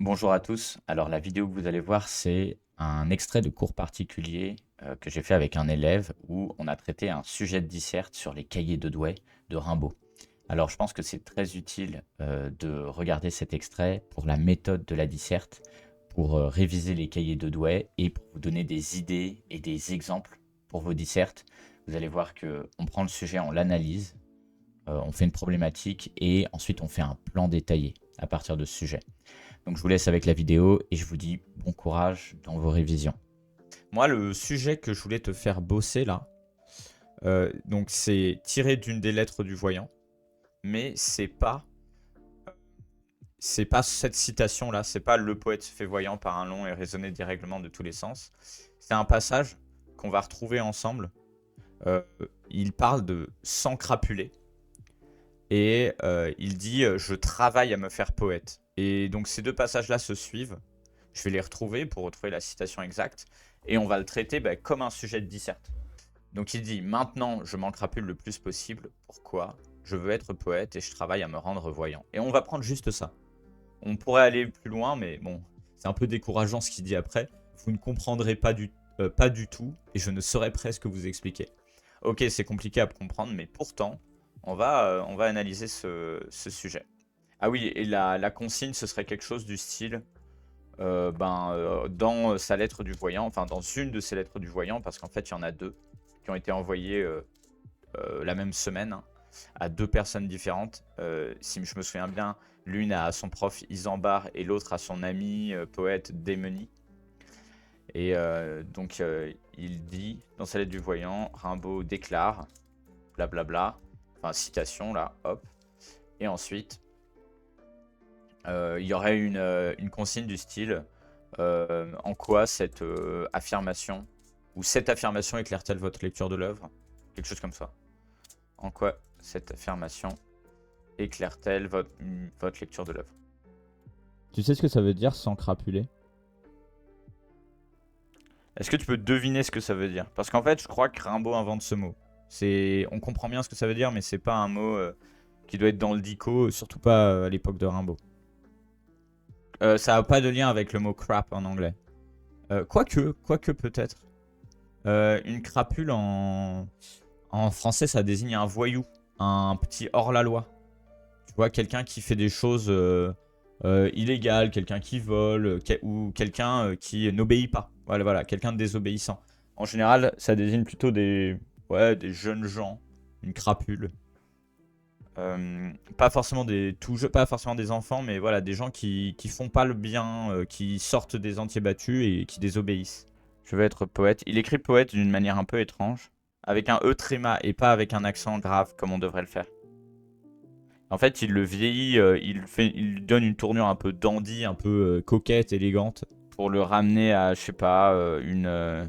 Bonjour à tous. Alors la vidéo que vous allez voir, c'est un extrait de cours particulier que j'ai fait avec un élève où on a traité un sujet de disserte sur les cahiers de Douai de Rimbaud. Alors je pense que c'est très utile de regarder cet extrait pour la méthode de la disserte, pour réviser les cahiers de Douai et pour vous donner des idées et des exemples pour vos dissertes. Vous allez voir que on prend le sujet, on l'analyse, on fait une problématique et ensuite on fait un plan détaillé à partir de ce sujet. Donc je vous laisse avec la vidéo et je vous dis bon courage dans vos révisions. Moi, le sujet que je voulais te faire bosser là, donc c'est tiré d'une des lettres du voyant, mais c'est pas cette citation là, c'est pas le poète se fait voyant par un long et raisonné dérèglement de tous les sens. C'est un passage qu'on va retrouver ensemble. Euh, il parle de s'encrapuler et il dit je travaille à me faire poète. Et donc ces deux passages là se suivent. Je vais les retrouver pour retrouver la citation exacte. Et on va le traiter comme un sujet de disserte. Donc il dit maintenant je m'encrapule le plus possible. Pourquoi? Je veux être poète et je travaille à me rendre voyant. Et on va prendre juste ça. On pourrait aller plus loin, mais bon, c'est un peu décourageant ce qu'il dit après. Vous ne comprendrez pas du tout et je ne saurais presque vous expliquer. Ok, c'est compliqué à comprendre, mais pourtant, on va analyser ce sujet. Ah oui, et la consigne, ce serait quelque chose du style dans sa lettre du voyant, enfin dans une de ses lettres du voyant, parce qu'en fait il y en a deux qui ont été envoyées la même semaine hein, à deux personnes différentes. Si je me souviens bien, l'une à son prof Isambard et l'autre à son ami poète Démeny. Et donc il dit dans sa lettre du voyant, Rimbaud déclare, blablabla, enfin citation là, hop, et ensuite il y aurait une consigne du style en quoi cette affirmation ou cette affirmation éclaire-t-elle votre lecture de l'œuvre? Quelque chose comme ça. En quoi cette affirmation éclaire-t-elle votre lecture de l'œuvre? Tu sais ce que ça veut dire s'encrapuler? Est-ce que tu peux deviner ce que ça veut dire? Parce qu'en fait, je crois que Rimbaud invente ce mot. On comprend bien ce que ça veut dire, mais c'est pas un mot qui doit être dans le dico, surtout pas à l'époque de Rimbaud. Ça n'a pas de lien avec le mot crap en anglais. Quoique peut-être. Une crapule en français, ça désigne un voyou, un petit hors-la-loi. Tu vois, quelqu'un qui fait des choses illégales, quelqu'un qui vole, ou quelqu'un qui n'obéit pas. Voilà, voilà, quelqu'un de désobéissant. En général, ça désigne plutôt des jeunes gens, une crapule. Pas forcément pas forcément des enfants, mais voilà, des gens qui font pas le bien, qui sortent des sentiers battus et qui désobéissent. Je veux être poète. Il écrit poète d'une manière un peu étrange, avec un E tréma et pas avec un accent grave comme on devrait le faire. En fait, il le vieillit, il lui donne une tournure un peu dandy, un peu coquette, élégante, pour le ramener à, je sais pas, un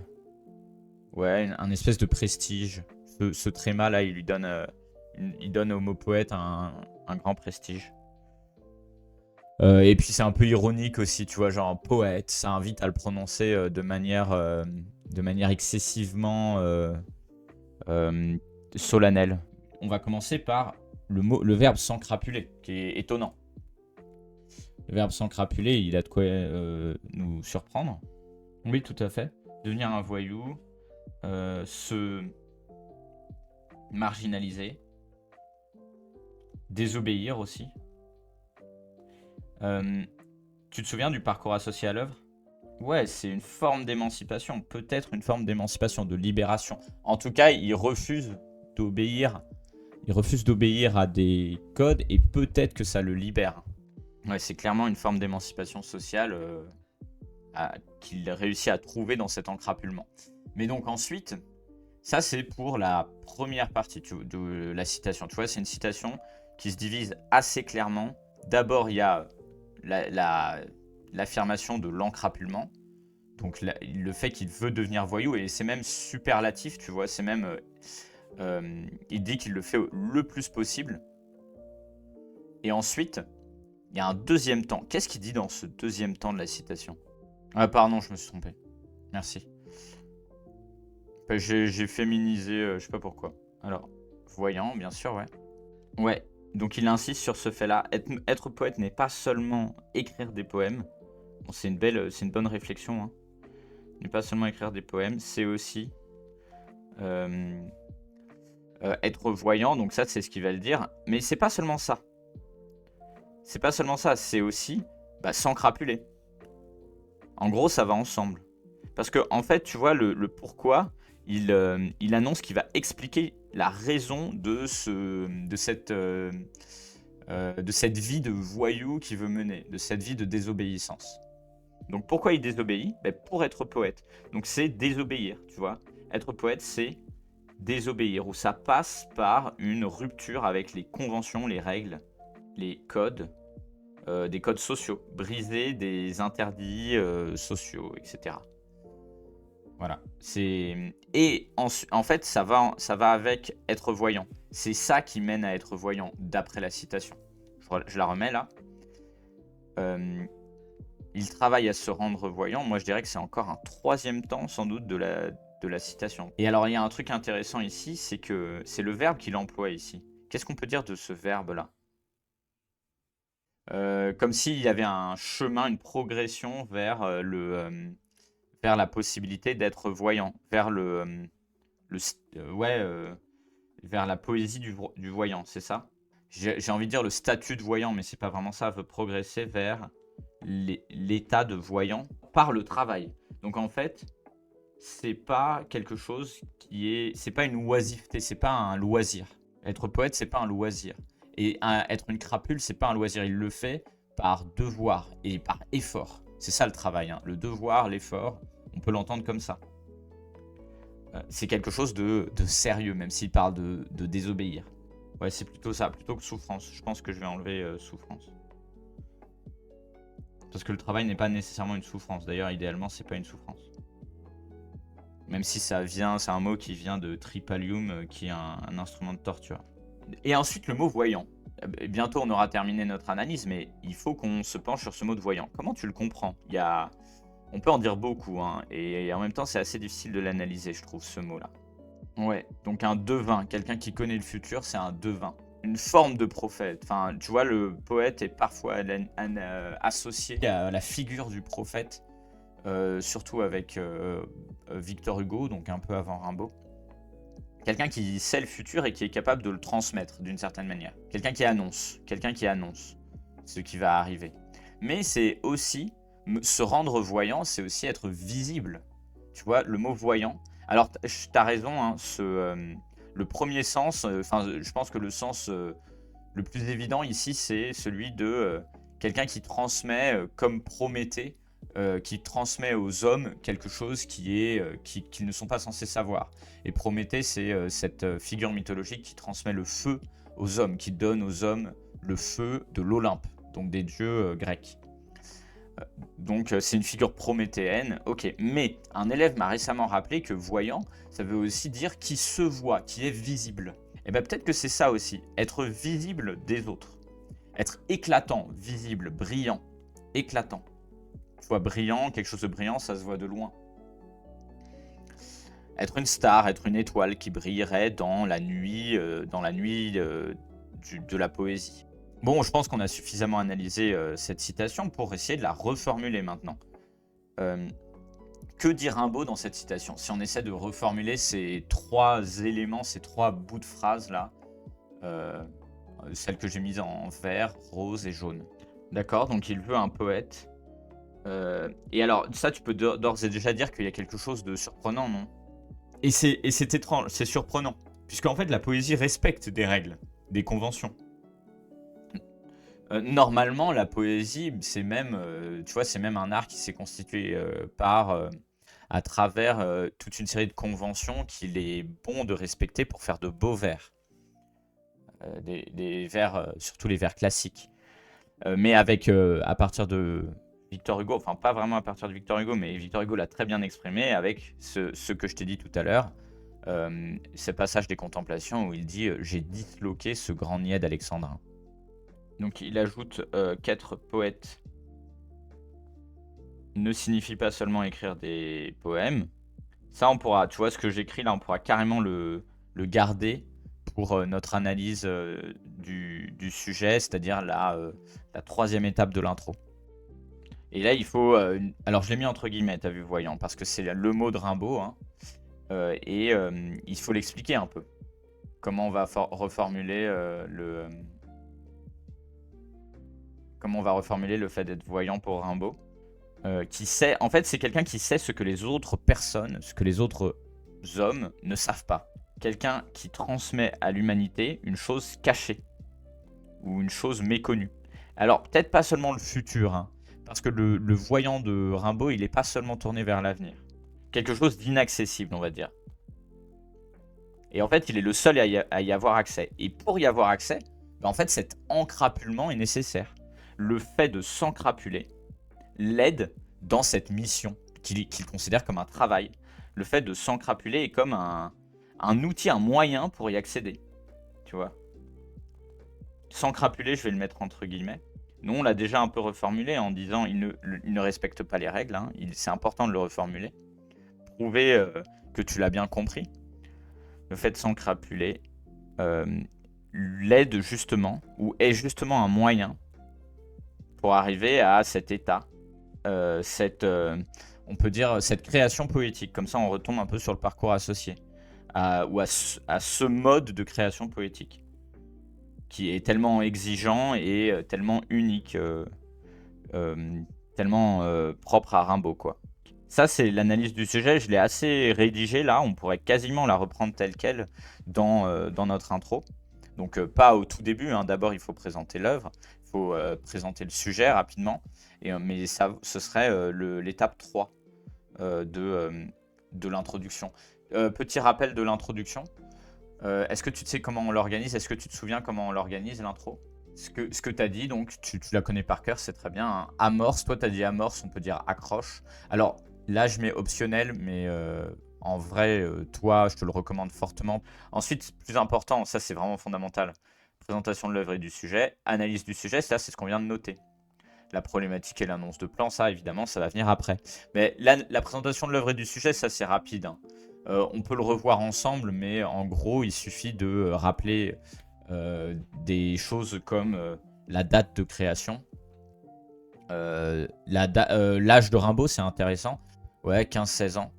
espèce de prestige. Ce tréma là, il donne au mot poète un grand prestige. Et puis c'est un peu ironique aussi, tu vois, genre poète, ça invite à le prononcer de manière excessivement solennelle. On va commencer par le verbe s'encrapuler, qui est étonnant. Le verbe s'encrapuler, il a de quoi nous surprendre. Oui, tout à fait. Devenir un voyou, se marginaliser, désobéir aussi. Tu te souviens du parcours associé à l'œuvre? Ouais, c'est une forme d'émancipation, peut-être une forme d'émancipation, de libération. En tout cas, il refuse d'obéir. Il refuse d'obéir à des codes et peut-être que ça le libère. Ouais, c'est clairement une forme d'émancipation sociale qu'il réussit à trouver dans cet encrapulement. Mais donc ensuite, ça c'est pour la première partie de la citation. Tu vois, c'est une citation qui se divise assez clairement. D'abord, il y a l'affirmation de l'encrapulement. Donc le fait qu'il veut devenir voyou, et c'est même superlatif, tu vois, c'est même... il dit qu'il le fait le plus possible. Et ensuite, il y a un deuxième temps. Qu'est-ce qu'il dit dans ce deuxième temps de la citation? Ah pardon, je me suis trompé. Merci. J'ai féminisé, je sais pas pourquoi. Alors, voyant, bien sûr, ouais. Ouais, donc il insiste sur ce fait-là. Être poète n'est pas seulement écrire des poèmes, Bon, c'est une bonne réflexion, hein. Ne pas seulement écrire des poèmes, c'est aussi euh, être voyant. Donc ça, c'est ce qu'il va le dire. Mais c'est pas seulement ça. C'est pas seulement ça. C'est aussi s'encrapuler. En gros, ça va ensemble. Parce que en fait, tu vois, le pourquoi, il annonce qu'il va expliquer la raison de cette vie de voyou qu'il veut mener, de cette vie de désobéissance. Donc pourquoi il désobéit? Pour être poète. Donc c'est désobéir, tu vois. Être poète, c'est désobéir, où ça passe par une rupture avec les conventions, les règles, les codes, des codes sociaux, briser des interdits sociaux, etc. Voilà. Et en fait, ça va avec être voyant. C'est ça qui mène à être voyant, d'après la citation. Je la remets là. Il travaille à se rendre voyant. Moi, je dirais que c'est encore un troisième temps, sans doute, de la citation. Et alors, il y a un truc intéressant ici, c'est que c'est le verbe qu'il emploie ici. Qu'est-ce qu'on peut dire de ce verbe-là? Comme s'il y avait un chemin, une progression vers vers la possibilité d'être voyant, vers vers la poésie du voyant, c'est ça? J'ai envie de dire le statut de voyant, mais c'est pas vraiment ça. Veut progresser vers l'état de voyant par le travail. Donc en fait, c'est pas quelque chose c'est pas une oisiveté, c'est pas un loisir. Être poète, c'est pas un loisir. Et être une crapule, c'est pas un loisir. Il le fait par devoir et par effort. C'est ça le travail, hein. Le devoir, l'effort, on peut l'entendre comme ça. C'est quelque chose de sérieux, même s'il parle de désobéir. Ouais, c'est plutôt ça, plutôt que souffrance. Je pense que je vais enlever souffrance. Parce que le travail n'est pas nécessairement une souffrance. D'ailleurs, idéalement, c'est pas une souffrance. Même si c'est un mot qui vient de tripalium, qui est un instrument de torture. Et ensuite, le mot voyant. Bientôt, on aura terminé notre analyse, mais il faut qu'on se penche sur ce mot de voyant. Comment tu le comprends? On peut en dire beaucoup, hein, et en même temps, c'est assez difficile de l'analyser, je trouve, ce mot-là. Ouais, donc un devin, quelqu'un qui connaît le futur, c'est un devin. Une forme de prophète. Enfin, tu vois, le poète est parfois associé à la figure du prophète, surtout avec Victor Hugo, donc un peu avant Rimbaud. Quelqu'un qui sait le futur et qui est capable de le transmettre d'une certaine manière. Quelqu'un qui annonce ce qui va arriver. Mais c'est aussi, se rendre voyant, c'est aussi être visible. Tu vois, le mot voyant. Alors, t'as raison, hein, le premier sens, je pense que le sens le plus évident ici, c'est celui de quelqu'un qui transmet, comme Prométhée, qui transmet aux hommes quelque chose qu'ils ne sont pas censés savoir. Et Prométhée, c'est cette figure mythologique qui transmet le feu aux hommes, qui donne aux hommes le feu de l'Olympe, donc des dieux grecs. Donc c'est une figure prométhéenne, ok. Mais un élève m'a récemment rappelé que voyant, ça veut aussi dire qui se voit, qui est visible. Et bien peut-être que c'est ça aussi, être visible des autres. Être éclatant, visible, brillant, éclatant. Tu vois, brillant, quelque chose de brillant, ça se voit de loin. Être une star, être une étoile qui brillerait dans la nuit de la poésie. Bon, je pense qu'on a suffisamment analysé cette citation pour essayer de la reformuler maintenant. Que dit Rimbaud dans cette citation? Si on essaie de reformuler ces trois éléments, ces trois bouts de phrase là, celles que j'ai mises en vert, rose et jaune. D'accord, donc il veut un poète. Et alors, ça, tu peux d'ores et déjà dire qu'il y a quelque chose de surprenant, non? Et c'est étrange, c'est surprenant. Puisqu'en fait, la poésie respecte des règles, des conventions. Normalement, la poésie, c'est même, tu vois, c'est même un art qui s'est constitué à travers toute une série de conventions qu'il est bon de respecter pour faire de beaux vers. Des vers, surtout les vers classiques. Mais à partir de Victor Hugo, enfin pas vraiment à partir de Victor Hugo, mais Victor Hugo l'a très bien exprimé avec ce que je t'ai dit tout à l'heure, ce passage des Contemplations où il dit « J'ai disloqué ce grand niais d'Alexandrin ». Donc il ajoute qu'être poète ne signifie pas seulement écrire des poèmes. Ça, on pourra, tu vois, ce que j'écris là, on pourra carrément le garder pour notre analyse du sujet, c'est-à-dire la troisième étape de l'intro. Et là, il faut... Alors, je l'ai mis entre guillemets, t'as vu, voyant, parce que c'est le mot de Rimbaud, hein, il faut l'expliquer un peu. Comment on va reformuler comment on va reformuler le fait d'être voyant pour Rimbaud. Qui sait... En fait, c'est quelqu'un qui sait ce que les autres personnes, ce que les autres hommes ne savent pas. Quelqu'un qui transmet à l'humanité une chose cachée ou une chose méconnue. Alors, peut-être pas seulement le futur, hein, parce que le voyant de Rimbaud, il n'est pas seulement tourné vers l'avenir. Quelque chose d'inaccessible, on va dire. Et en fait, il est le seul à y avoir accès. Et pour y avoir accès, bah, en fait, cet encrapulement est nécessaire. Le fait de s'encrapuler l'aide dans cette mission qu'il considère comme un travail. Le fait de s'encrapuler est comme un outil, un moyen pour y accéder. Tu vois. S'encrapuler, je vais le mettre entre guillemets. Nous, on l'a déjà un peu reformulé en disant il ne respecte pas les règles. Hein. C'est important de le reformuler. Prouver que tu l'as bien compris. Le fait de s'encrapuler l'aide justement, ou est justement un moyen pour arriver à cet état, on peut dire cette création poétique. Comme ça, on retombe un peu sur le parcours associé, ou à ce mode de création poétique qui est tellement exigeant et tellement unique, tellement propre à Rimbaud, quoi. Ça, c'est l'analyse du sujet. Je l'ai assez rédigée là. On pourrait quasiment la reprendre telle qu'elle dans notre intro. Donc, pas au tout début. Hein. D'abord, il faut présenter l'œuvre. Il faut présenter le sujet rapidement. Mais ça, ce serait l'étape 3 de l'introduction. Petit rappel de l'introduction. Est-ce que tu sais comment on l'organise? Est-ce que tu te souviens comment on l'organise, l'intro? Ce que tu as dit, donc tu la connais par cœur, c'est très bien. Hein. Amorce, toi tu as dit amorce, on peut dire accroche. Alors là, je mets optionnel, mais en vrai, toi, je te le recommande fortement. Ensuite, plus important, ça c'est vraiment fondamental, présentation de l'œuvre et du sujet, analyse du sujet, ça c'est ce qu'on vient de noter. La problématique et l'annonce de plan, ça évidemment, ça va venir après. Mais la présentation de l'œuvre et du sujet, ça c'est rapide. Hein. On peut le revoir ensemble, mais en gros, il suffit de rappeler des choses comme la date de création. L'âge de Rimbaud, c'est intéressant. Ouais, 15-16 ans.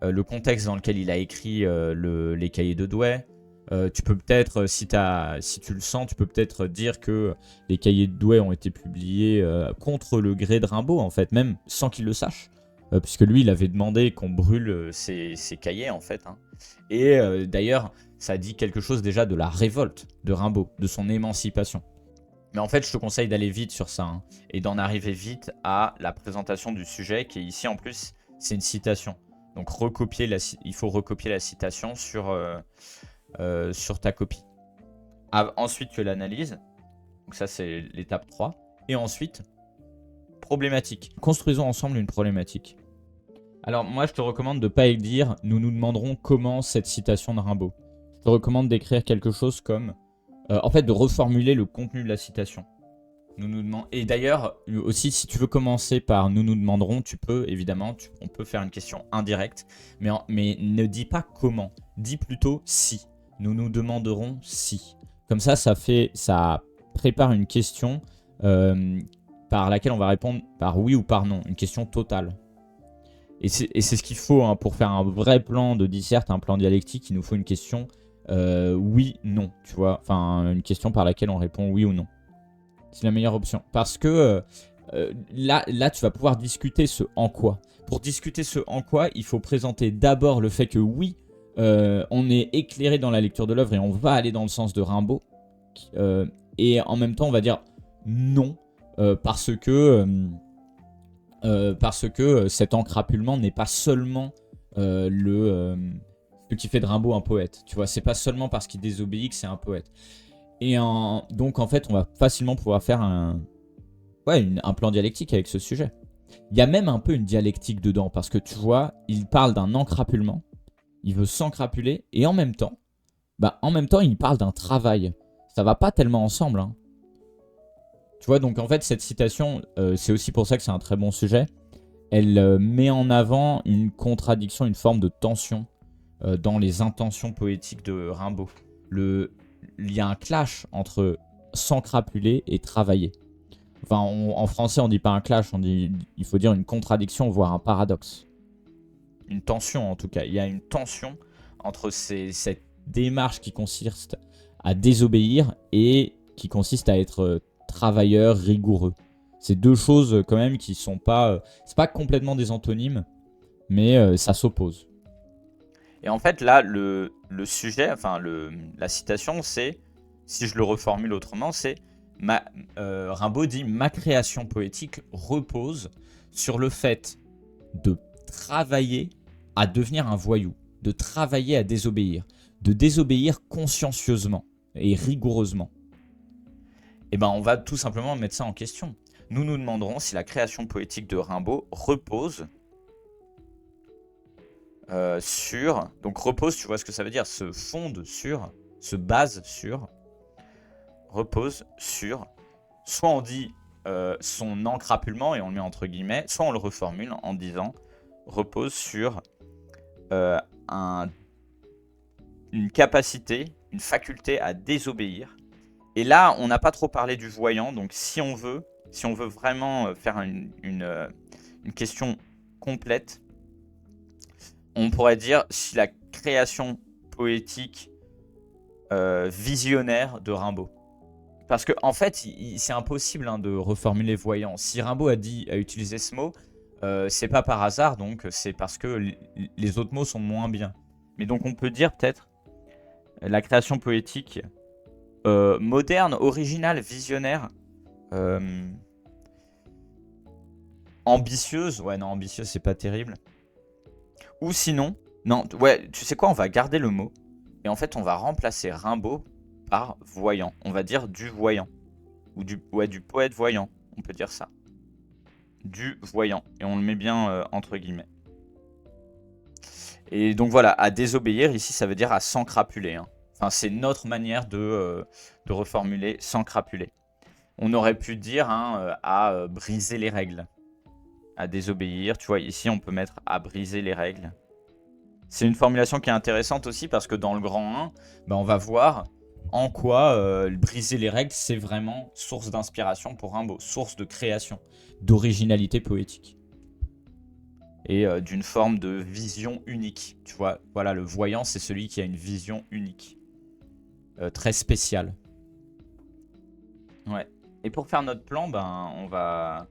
Le contexte dans lequel il a écrit les cahiers de Douai. Tu peux peut-être, si tu le sens, tu peux peut-être dire que les cahiers de Douai ont été publiés contre le gré de Rimbaud, en fait, même sans qu'il le sache. Puisque lui, il avait demandé qu'on brûle ses cahiers, en fait. Hein. Et d'ailleurs, ça dit quelque chose déjà de la révolte de Rimbaud, de son émancipation. Mais en fait, je te conseille d'aller vite sur ça, hein, et d'en arriver vite à la présentation du sujet, qui est ici, en plus, c'est une citation. Donc, il faut recopier la citation sur ta copie. Ensuite, tu l'analyses. Donc ça, c'est l'étape 3. Et ensuite, problématique. Construisons ensemble une problématique. Alors moi, je te recommande de ne pas dire « nous nous demanderons comment cette citation de Rimbaud ». Je te recommande d'écrire quelque chose comme... en fait, de reformuler le contenu de la citation. Et d'ailleurs, aussi, si tu veux commencer par « nous nous demanderons », tu peux, évidemment, on peut faire une question indirecte. Mais ne dis pas « comment », dis plutôt « si ». Nous nous demanderons « si ». Comme ça, ça prépare une question par laquelle on va répondre par oui ou par non, une question totale. Et c'est ce qu'il faut hein, pour faire un vrai plan de disserte, un plan dialectique. Il nous faut une question oui, non, tu vois. Enfin, une question par laquelle on répond oui ou non. C'est la meilleure option. Parce que là, tu vas pouvoir discuter ce en quoi. Pour discuter ce en quoi, il faut présenter d'abord le fait que oui, on est éclairé dans la lecture de l'œuvre et on va aller dans le sens de Rimbaud. Et en même temps, on va dire non, parce que cet encrapulement n'est pas seulement ce qui fait de Rimbaud un poète. Tu vois, c'est pas seulement parce qu'il désobéit que c'est un poète. Et donc, en fait, on va facilement pouvoir faire un plan dialectique avec ce sujet. Il y a même un peu une dialectique dedans, parce que tu vois, il parle d'un encrapulement, il veut s'encrapuler, et en même temps, il parle d'un travail. Ça va pas tellement ensemble, hein. Tu vois, donc en fait, cette citation, c'est aussi pour ça que c'est un très bon sujet. Elle met en avant une contradiction, une forme de tension dans les intentions poétiques de Rimbaud. Il y a un clash entre s'encrapuler et travailler. Enfin, en français, on dit pas un clash, il faut dire une contradiction, voire un paradoxe. Une tension, en tout cas. Il y a une tension entre cette démarche qui consiste à désobéir et qui consiste à être travailleur, rigoureux. C'est deux choses quand même qui sont pas... c'est pas complètement des antonymes, mais ça s'oppose. Et en fait, là, le sujet, enfin, la citation, c'est, si je le reformule autrement, c'est Rimbaud dit « Ma création poétique repose sur le fait de travailler à devenir un voyou, de travailler à désobéir, de désobéir consciencieusement et rigoureusement. » Et ben, on va tout simplement mettre ça en question. Nous nous demanderons si la création poétique de Rimbaud repose sur... Donc repose, tu vois ce que ça veut dire, se fonde sur, se base sur, repose sur... Soit on dit son encrapulement et on le met entre guillemets, soit on le reformule en disant repose sur une capacité, une faculté à désobéir. Et là, on n'a pas trop parlé du voyant, donc si on veut vraiment faire une question complète, on pourrait dire si la création poétique visionnaire de Rimbaud. Parce que en fait, c'est impossible de reformuler voyant. Si Rimbaud a utilisé ce mot, c'est pas par hasard, donc c'est parce que les autres mots sont moins bien. Mais donc on peut dire peut-être la création poétique moderne, originale, visionnaire, ambitieuse. Ouais, non, ambitieuse, c'est pas terrible. Ou sinon, non, ouais, tu sais quoi, on va garder le mot. Et en fait, on va remplacer Rimbaud par voyant. On va dire du voyant. Ou du poète voyant, on peut dire ça. Du voyant. Et on le met bien entre guillemets. Et donc voilà, à désobéir, ici, ça veut dire à s'encrapuler. Enfin, c'est notre manière de reformuler s'encrapuler. On aurait pu dire à briser les règles. À désobéir, tu vois, ici, on peut mettre à briser les règles. C'est une formulation qui est intéressante aussi parce que dans le grand 1, on va voir en quoi briser les règles, c'est vraiment source d'inspiration pour Rimbaud, source de création, d'originalité poétique. Et d'une forme de vision unique. Tu vois, voilà, le voyant, c'est celui qui a une vision unique. Très spéciale. Ouais. Et pour faire notre plan, on va...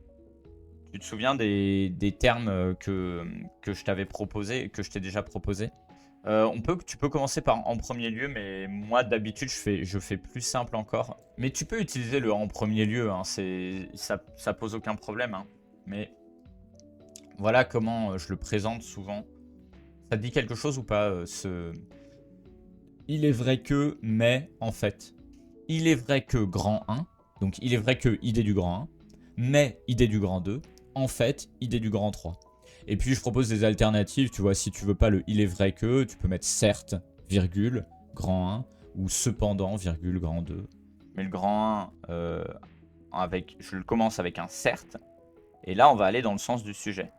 Tu te souviens des termes que je t'avais proposé, que je t'ai déjà proposé. Tu peux commencer par en premier lieu, mais moi d'habitude je fais plus simple encore. Mais tu peux utiliser le en premier lieu, ça pose aucun problème. Mais voilà comment je le présente souvent. Ça te dit quelque chose ou pas Il est vrai que, mais en fait. Il est vrai que grand 1, donc il est vrai que idée du grand 1, mais idée du grand 2, en fait, idée du grand 3. Et puis je propose des alternatives, tu vois, si tu veux pas le il est vrai que, tu peux mettre certes, virgule, grand 1, ou cependant, virgule, grand 2. Mais le grand 1, je le commence avec un certes, et là on va aller dans le sens du sujet.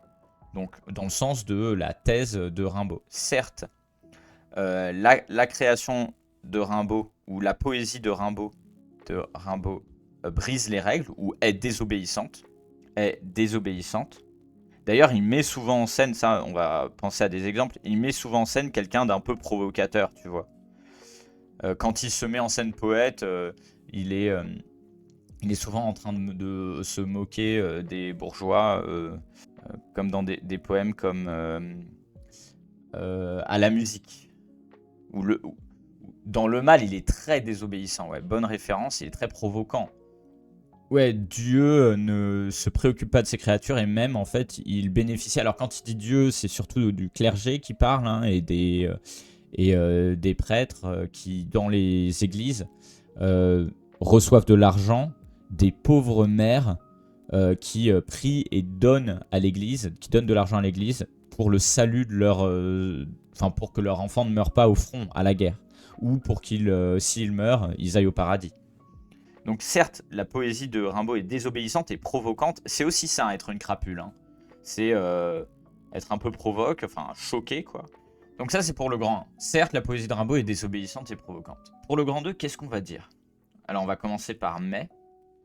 Donc dans le sens de la thèse de Rimbaud. Certes, la création de Rimbaud, ou la poésie de Rimbaud brise les règles, ou est désobéissante. D'ailleurs, il met souvent en scène, ça, on va penser à des exemples, il met souvent en scène quelqu'un d'un peu provocateur, tu vois. Quand il se met en scène poète, il est souvent en train de se moquer des bourgeois, comme dans des poèmes comme à la musique. Dans le mal, il est très désobéissant, ouais, bonne référence, il est très provoquant. Ouais, Dieu ne se préoccupe pas de ses créatures et même en fait il bénéficie. Alors quand il dit Dieu, c'est surtout du clergé qui parle et des prêtres qui dans les églises reçoivent de l'argent des pauvres mères qui prient et donnent à l'église, qui donnent de l'argent à l'église pour le salut de pour que leur enfant ne meure pas au front à la guerre ou pour qu'ils, s'ils meurent, ils aillent au paradis. Donc certes, la poésie de Rimbaud est désobéissante et provocante. C'est aussi ça, être une crapule. C'est être un peu provoque, enfin choqué, quoi. Donc ça, c'est pour le grand 1. Certes, la poésie de Rimbaud est désobéissante et provocante. Pour le grand 2, qu'est-ce qu'on va dire? Alors, on va commencer par mais.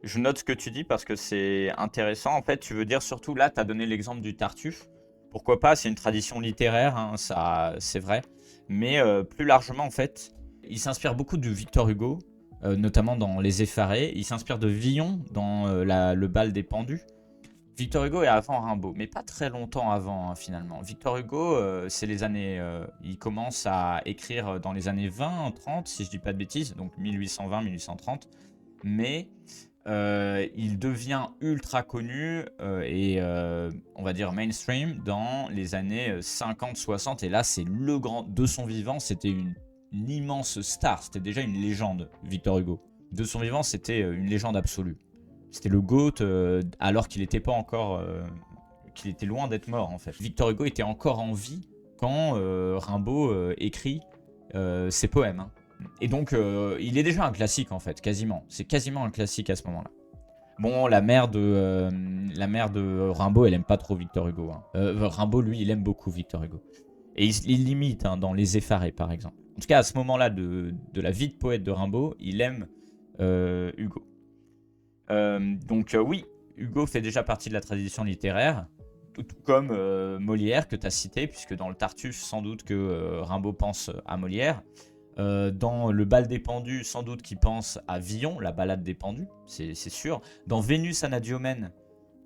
Je note ce que tu dis parce que c'est intéressant. En fait, tu veux dire surtout là, tu as donné l'exemple du Tartuffe. Pourquoi pas, c'est une tradition littéraire, hein, ça, c'est vrai. Mais plus largement, en fait, il s'inspire beaucoup de Victor Hugo, notamment dans Les Effarés. Il s'inspire de Villon dans Le bal des pendus. Victor Hugo est avant Rimbaud, mais pas très longtemps avant, hein, finalement. Victor Hugo, c'est les années. Il commence à écrire dans les années 20-30, si je dis pas de bêtises, donc 1820-1830. Mais il devient ultra connu et on va dire mainstream dans les années 50-60. Et là, c'est le grand. De son vivant, c'était une immense star. C'était déjà une légende, Victor Hugo. De son vivant, c'était une légende absolue. C'était le GOAT alors qu'il était pas encore. Qu'il était loin d'être mort, en fait. Victor Hugo était encore en vie quand Rimbaud écrit ses poèmes. Hein. Et donc, il est déjà un classique, en fait, quasiment. C'est quasiment un classique à ce moment-là. Bon, la mère de Rimbaud, elle aime pas trop Victor Hugo. Hein. Rimbaud, lui, il aime beaucoup Victor Hugo. Et il l'imite hein, dans Les Effarés, par exemple. En tout cas, à ce moment-là de la vie de poète de Rimbaud, il aime Hugo. Donc oui, Hugo fait déjà partie de la tradition littéraire, tout comme Molière que tu as cité, puisque dans le Tartuffe, sans doute que Rimbaud pense à Molière. Dans Le bal des pendus, sans doute qu'il pense à Villon, la balade des pendus, c'est sûr. Dans Vénus Anadyomène,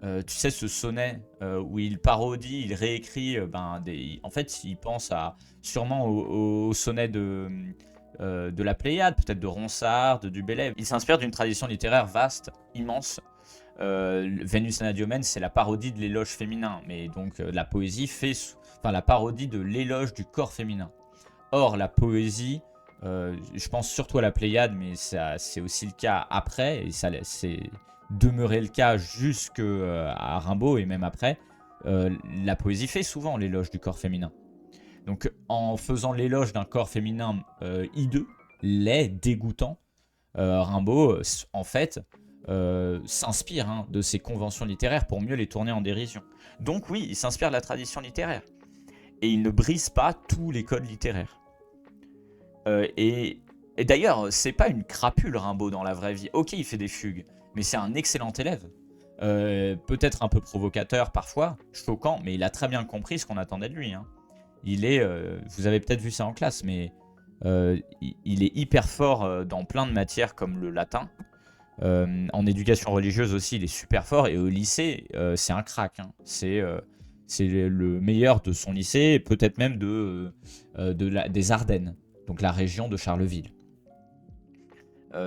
tu sais, ce sonnet où il parodie, il réécrit, en fait, il pense sûrement au sonnet de la Pléiade, peut-être de Ronsard, de Du Bellay. Il s'inspire d'une tradition littéraire vaste, immense. Vénus Anadyomène, c'est la parodie de l'éloge féminin, mais donc la poésie la parodie de l'éloge du corps féminin. Or, la poésie, je pense surtout à la Pléiade, mais c'est aussi le cas après, et ça c'est demeuré le cas jusqu'à Rimbaud et même après. La poésie fait souvent l'éloge du corps féminin. Donc, en faisant l'éloge d'un corps féminin hideux, laid, dégoûtant, Rimbaud, en fait, s'inspire hein, de ces conventions littéraires pour mieux les tourner en dérision. Donc oui, il s'inspire de la tradition littéraire. Et il ne brise pas tous les codes littéraires. Et d'ailleurs, c'est pas une crapule Rimbaud dans la vraie vie. Ok, il fait des fugues, mais c'est un excellent élève. Peut-être un peu provocateur parfois, choquant, mais il a très bien compris ce qu'on attendait de lui. Hein. Vous avez peut-être vu ça en classe, mais il est hyper fort dans plein de matières comme le latin. En éducation religieuse aussi, il est super fort. Et au lycée, c'est un crack. Hein. C'est le meilleur de son lycée, peut-être même des Ardennes, donc la région de Charleville.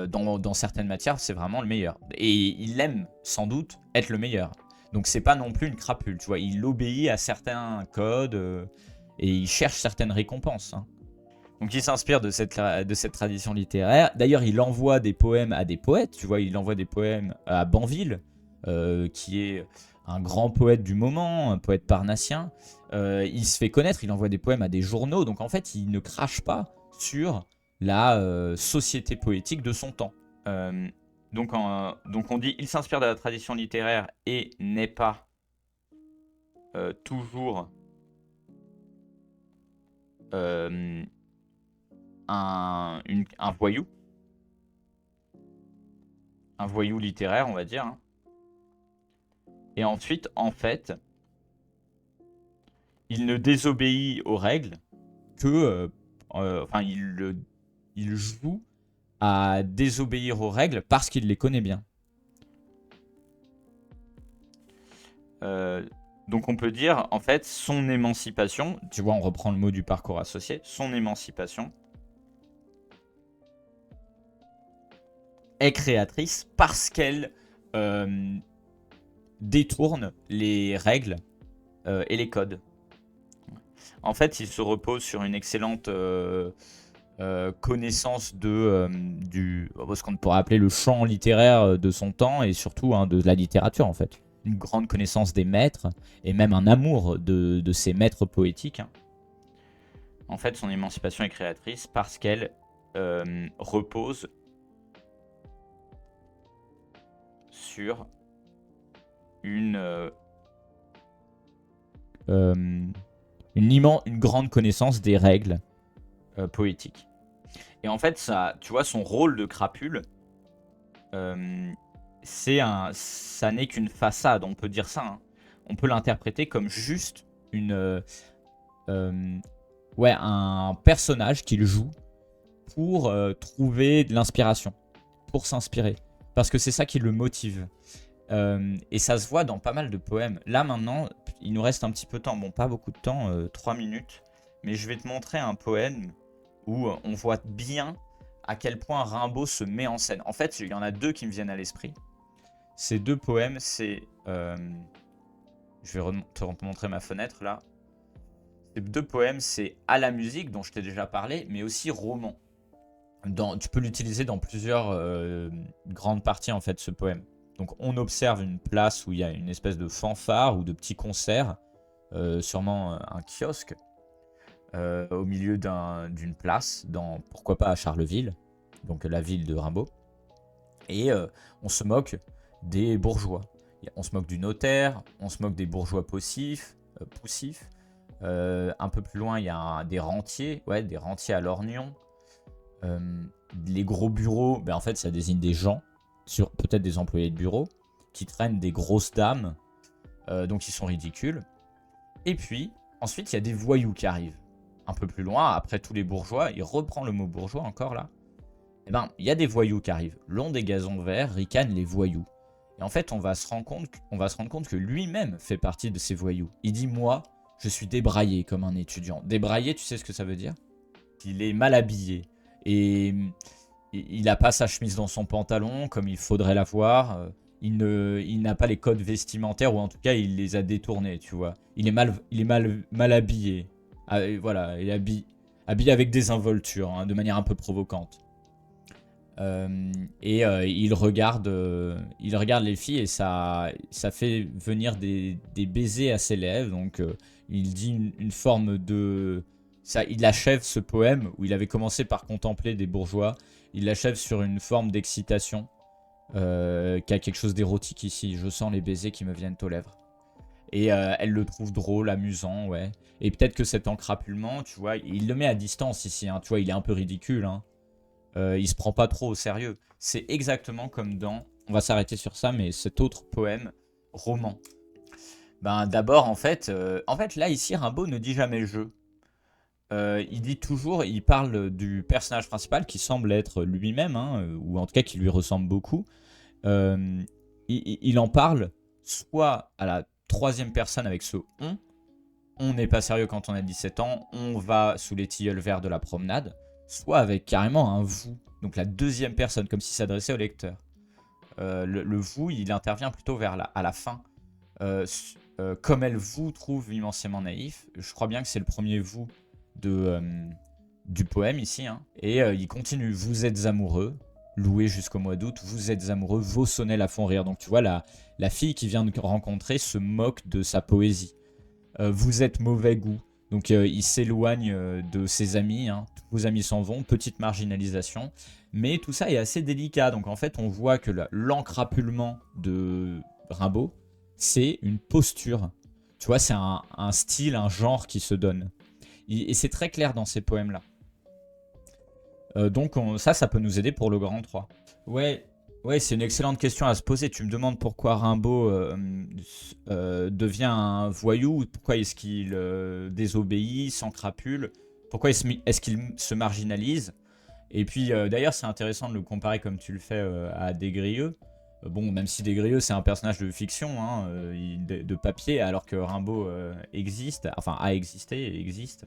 Dans certaines matières, c'est vraiment le meilleur. Et il aime sans doute être le meilleur. Donc c'est pas non plus une crapule, tu vois. Il obéit à certains codes et il cherche certaines récompenses. Hein. Donc il s'inspire de cette tradition littéraire. D'ailleurs, il envoie des poèmes à des poètes. Tu vois, il envoie des poèmes à Banville, qui est un grand poète du moment, un poète parnassien. Il se fait connaître, il envoie des poèmes à des journaux. Donc en fait, il ne crache pas sur la société poétique de son temps. Donc on dit, il s'inspire de la tradition littéraire et n'est pas toujours un voyou. Un voyou littéraire, on va dire. Hein. Et ensuite, en fait, il ne désobéit aux règles que... il joue à désobéir aux règles parce qu'il les connaît bien. Donc on peut dire, en fait, son émancipation, tu vois, on reprend le mot du parcours associé, son émancipation est créatrice parce qu'elle détourne les règles et les codes. En fait, il se repose sur une excellente connaissance de ce qu'on pourrait appeler le champ littéraire de son temps et surtout hein, de la littérature en fait. Une grande connaissance des maîtres et même un amour de ces maîtres poétiques. Hein. En fait, son émancipation est créatrice parce qu'elle repose sur une grande connaissance des règles poétiques. Et en fait, ça, tu vois, son rôle de crapule, ça n'est qu'une façade, on peut dire ça, hein. On peut l'interpréter comme juste un personnage qu'il joue pour trouver de l'inspiration, pour s'inspirer. Parce que c'est ça qui le motive. Et ça se voit dans pas mal de poèmes. Là maintenant, il nous reste un petit peu de temps. Bon, pas beaucoup de temps, 3 minutes. Mais je vais te montrer un poème où on voit bien à quel point Rimbaud se met en scène. En fait, il y en a deux qui me viennent à l'esprit. Ces deux poèmes, c'est... je vais te montrer ma fenêtre là. Ces deux poèmes, c'est À la musique, dont je t'ai déjà parlé, mais aussi Roman. Tu peux l'utiliser dans plusieurs grandes parties, en fait, ce poème. Donc, on observe une place où il y a une espèce de fanfare ou de petit concert, sûrement un kiosque, au milieu d'une place, pourquoi pas à Charleville, donc la ville de Rimbaud. Et on se moque des bourgeois. On se moque du notaire, on se moque des bourgeois poussifs. Un peu plus loin, il y a des rentiers à lorgnon. Les gros bureaux, en fait, ça désigne des gens, peut-être des employés de bureau, qui traînent des grosses dames, donc ils sont ridicules. Et puis, ensuite, il y a des voyous qui arrivent. Un peu plus loin, après tous les bourgeois, il reprend le mot bourgeois encore là. Il y a des voyous qui arrivent. Long des gazons verts, ricanent les voyous. Et en fait, on va se rendre compte que lui-même fait partie de ces voyous. Il dit, moi, je suis débraillé comme un étudiant. Débraillé, tu sais ce que ça veut dire? Il est mal habillé. Et il n'a pas sa chemise dans son pantalon comme il faudrait l'avoir. Il n'a pas les codes vestimentaires, ou en tout cas, il les a détournés, tu vois. Il est mal habillé. Voilà, il est habillé avec désinvolture, hein, de manière un peu provocante. Il regarde les filles et ça fait venir des baisers à ses lèvres. Donc il dit une forme de... il achève ce poème où il avait commencé par contempler des bourgeois. Il l'achève sur une forme d'excitation qui a quelque chose d'érotique ici. Je sens les baisers qui me viennent aux lèvres. Et elle le trouve drôle, amusant, ouais. Et peut-être que cet encrapulement, tu vois, il le met à distance ici, hein, tu vois, il est un peu ridicule, hein. Il se prend pas trop au sérieux. C'est exactement comme dans, on va s'arrêter sur ça, mais cet autre poème, Roman. D'abord, en fait, là, ici, Rimbaud ne dit jamais je. Il parle du personnage principal qui semble être lui-même, hein, ou en tout cas qui lui ressemble beaucoup. Il en parle soit à la troisième personne avec ce on. On n'est pas sérieux quand on a 17 ans, on va sous les tilleuls verts de la promenade. Soit avec carrément un vous, donc la deuxième personne, comme s'il s'adressait au lecteur. Le vous, il intervient plutôt à la fin. Comme elle vous trouve immensément naïf, je crois bien que c'est le premier vous du poème ici, hein. Et il continue, vous êtes amoureux, loué jusqu'au mois d'août, vous êtes amoureux, vos sonnets la font rire. Donc tu vois, la fille qui vient de rencontrer se moque de sa poésie. Vous êtes mauvais goût. Donc il s'éloigne de ses amis, hein. Tous vos amis s'en vont, petite marginalisation. Mais tout ça est assez délicat. Donc en fait, on voit que l'encrapulement de Rimbaud, c'est une posture. Tu vois, c'est un style, un genre qui se donne. Et c'est très clair dans ces poèmes-là. Donc ça peut nous aider pour le grand 3. Ouais, c'est une excellente question à se poser. Tu me demandes pourquoi Rimbaud devient un voyou, pourquoi est-ce qu'il désobéit, s'encrapule, pourquoi est-ce qu'il se marginalise. Et puis d'ailleurs, c'est intéressant de le comparer comme tu le fais à Des Bon, même si Des c'est un personnage de fiction, hein, de papier, alors que Rimbaud existe, enfin a existé et existe.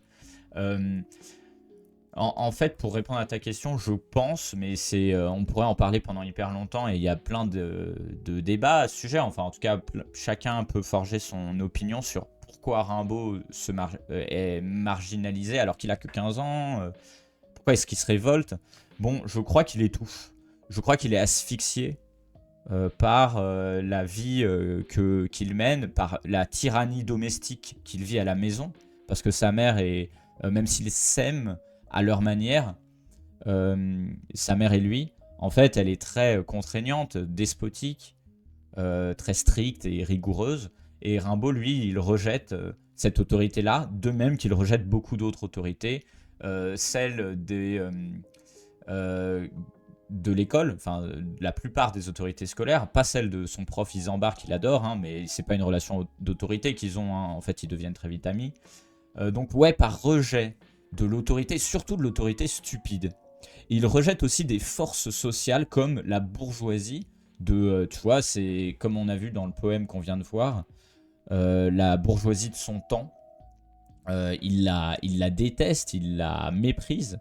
En fait, pour répondre à ta question, je pense, mais on pourrait en parler pendant hyper longtemps et il y a plein de débats à ce sujet. Enfin, en tout cas, chacun peut forger son opinion sur pourquoi Rimbaud est marginalisé alors qu'il a que 15 ans. Pourquoi est-ce qu'il se révolte? Bon, je crois qu'il étouffe. Je crois qu'il est asphyxié par la vie qu'il mène, par la tyrannie domestique qu'il vit à la maison. Parce que sa mère même s'ils s'aiment à leur manière, sa mère et lui, en fait, elle est très contraignante, despotique, très stricte et rigoureuse. Et Rimbaud, lui, il rejette cette autorité-là, de même qu'il rejette beaucoup d'autres autorités, celle de l'école, enfin la plupart des autorités scolaires, pas celle de son prof Isambard qu'il adore, hein, mais c'est pas une relation d'autorité qu'ils ont, hein, en fait ils deviennent très vite amis. Donc ouais, par rejet de l'autorité, surtout de l'autorité stupide. Il rejette aussi des forces sociales comme la bourgeoisie, tu vois, c'est comme on a vu dans le poème qu'on vient de voir, la bourgeoisie de son temps, il la déteste, il la méprise.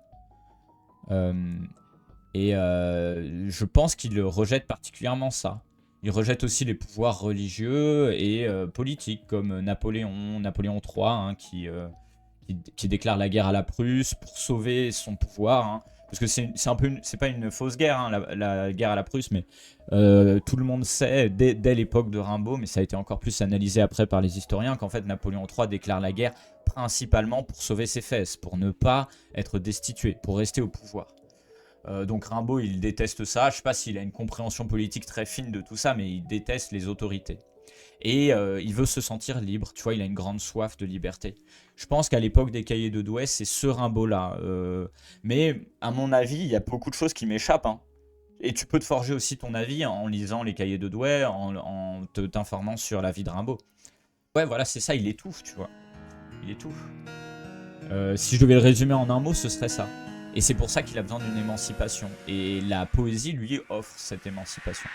Je pense qu'il rejette particulièrement ça. Il rejette aussi les pouvoirs religieux et politiques, comme Napoléon III, hein, qui déclare la guerre à la Prusse pour sauver son pouvoir. Hein. Parce que c'est pas une fausse guerre, hein, la guerre à la Prusse, mais tout le monde sait dès l'époque de Rimbaud, mais ça a été encore plus analysé après par les historiens, qu'en fait Napoléon III déclare la guerre principalement pour sauver ses fesses, pour ne pas être destitué, pour rester au pouvoir. Donc Rimbaud, il déteste ça. Je sais pas s'il a une compréhension politique très fine de tout ça, mais il déteste les autorités. Et il veut se sentir libre. Tu vois, il a une grande soif de liberté. Je pense qu'à l'époque des Cahiers de Douai, c'est ce Rimbaud-là. Mais à mon avis, il y a beaucoup de choses qui m'échappent. Hein. Et tu peux te forger aussi ton avis en lisant les Cahiers de Douai, en t'informant sur la vie de Rimbaud. Ouais, voilà, c'est ça, il étouffe, tu vois. Il étouffe. Si je devais le résumer en un mot, ce serait ça. Et c'est pour ça qu'il a besoin d'une émancipation. Et la poésie lui offre cette émancipation.